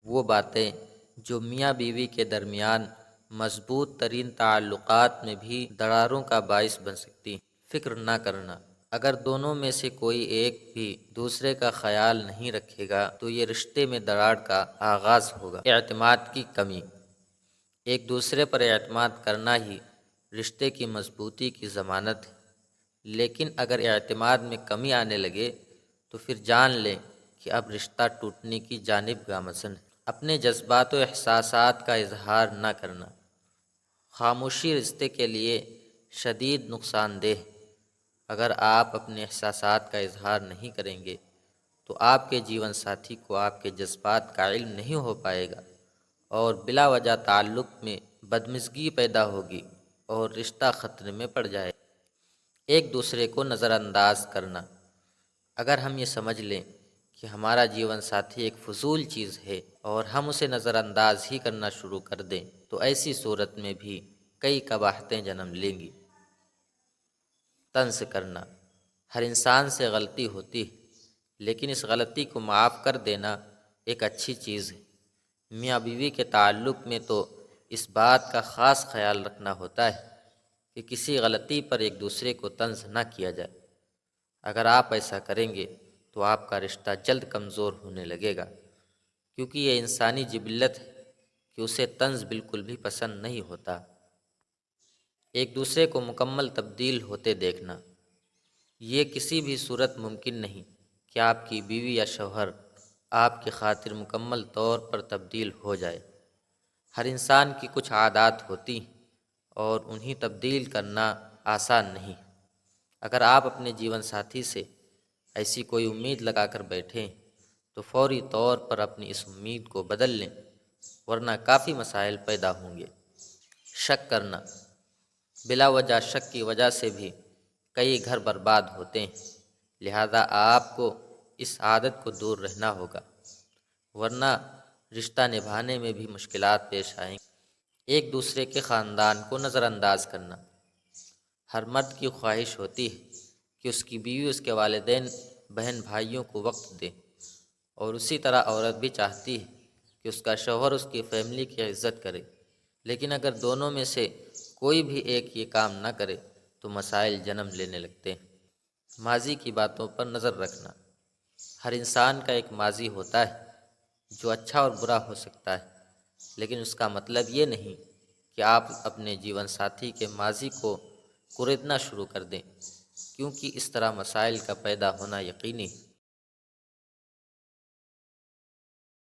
وہ باتیں جو میاں بیوی کے درمیان مضبوط ترین تعلقات میں بھی دراڑوں کا باعث بن سکتی۔ فکر نہ کرنا، اگر دونوں میں سے کوئی ایک بھی دوسرے کا خیال نہیں رکھے گا تو یہ رشتے میں دراڑ کا آغاز ہوگا۔ اعتماد کی کمی، ایک دوسرے پر اعتماد کرنا ہی رشتے کی مضبوطی کی ضمانت ہے، لیکن اگر اعتماد میں کمی آنے لگے تو پھر جان لیں کہ اب رشتہ ٹوٹنے کی جانب گامزن ہے۔ اپنے جذبات و احساسات کا اظہار نہ کرنا، خاموشی رشتے کے لیے شدید نقصان دہ ہے۔ اگر آپ اپنے احساسات کا اظہار نہیں کریں گے تو آپ کے جیون ساتھی کو آپ کے جذبات کا علم نہیں ہو پائے گا اور بلا وجہ تعلق میں بدمزگی پیدا ہوگی اور رشتہ خطرے میں پڑ جائے گا۔ ایک دوسرے کو نظر انداز کرنا، اگر ہم یہ سمجھ لیں کہ ہمارا جیون ساتھی ایک فضول چیز ہے اور ہم اسے نظر انداز ہی کرنا شروع کر دیں تو ایسی صورت میں بھی کئی قباحتیں جنم لیں گی۔ طنز کرنا، ہر انسان سے غلطی ہوتی ہے، لیکن اس غلطی کو معاف کر دینا ایک اچھی چیز ہے۔ میاں بیوی کے تعلق میں تو اس بات کا خاص خیال رکھنا ہوتا ہے کہ کسی غلطی پر ایک دوسرے کو طنز نہ کیا جائے۔ اگر آپ ایسا کریں گے تو آپ کا رشتہ جلد کمزور ہونے لگے گا، کیونکہ یہ انسانی جبلت ہے کہ اسے طنز بالکل بھی پسند نہیں ہوتا۔ ایک دوسرے کو مکمل تبدیل ہوتے دیکھنا، یہ کسی بھی صورت ممکن نہیں کہ آپ کی بیوی یا شوہر آپ کی خاطر مکمل طور پر تبدیل ہو جائے۔ ہر انسان کی کچھ عادات ہوتی ہیں اور انہیں تبدیل کرنا آسان نہیں۔ اگر آپ اپنے جیون ساتھی سے ایسی کوئی امید لگا کر بیٹھیں تو فوری طور پر اپنی اس امید کو بدل لیں، ورنہ کافی مسائل پیدا ہوں گے۔ شک کرنا، بلا وجہ شک کی وجہ سے بھی کئی گھر برباد ہوتے ہیں، لہذا آپ کو اس عادت کو دور رہنا ہوگا، ورنہ رشتہ نبھانے میں بھی مشکلات پیش آئیں گی۔ ایک دوسرے کے خاندان کو نظر انداز کرنا، ہر مرد کی خواہش ہوتی ہے کہ اس کی بیوی اس کے والدین بہن بھائیوں کو وقت دے، اور اسی طرح عورت بھی چاہتی ہے کہ اس کا شوہر اس کی فیملی کی عزت کرے، لیکن اگر دونوں میں سے کوئی بھی ایک یہ کام نہ کرے تو مسائل جنم لینے لگتے ہیں۔ ماضی کی باتوں پر نظر رکھنا، ہر انسان کا ایک ماضی ہوتا ہے جو اچھا اور برا ہو سکتا ہے، لیکن اس کا مطلب یہ نہیں کہ آپ اپنے جیون ساتھی کے ماضی کو کریدنا شروع کر دیں، کیونکہ اس طرح مسائل کا پیدا ہونا یقینی ہے۔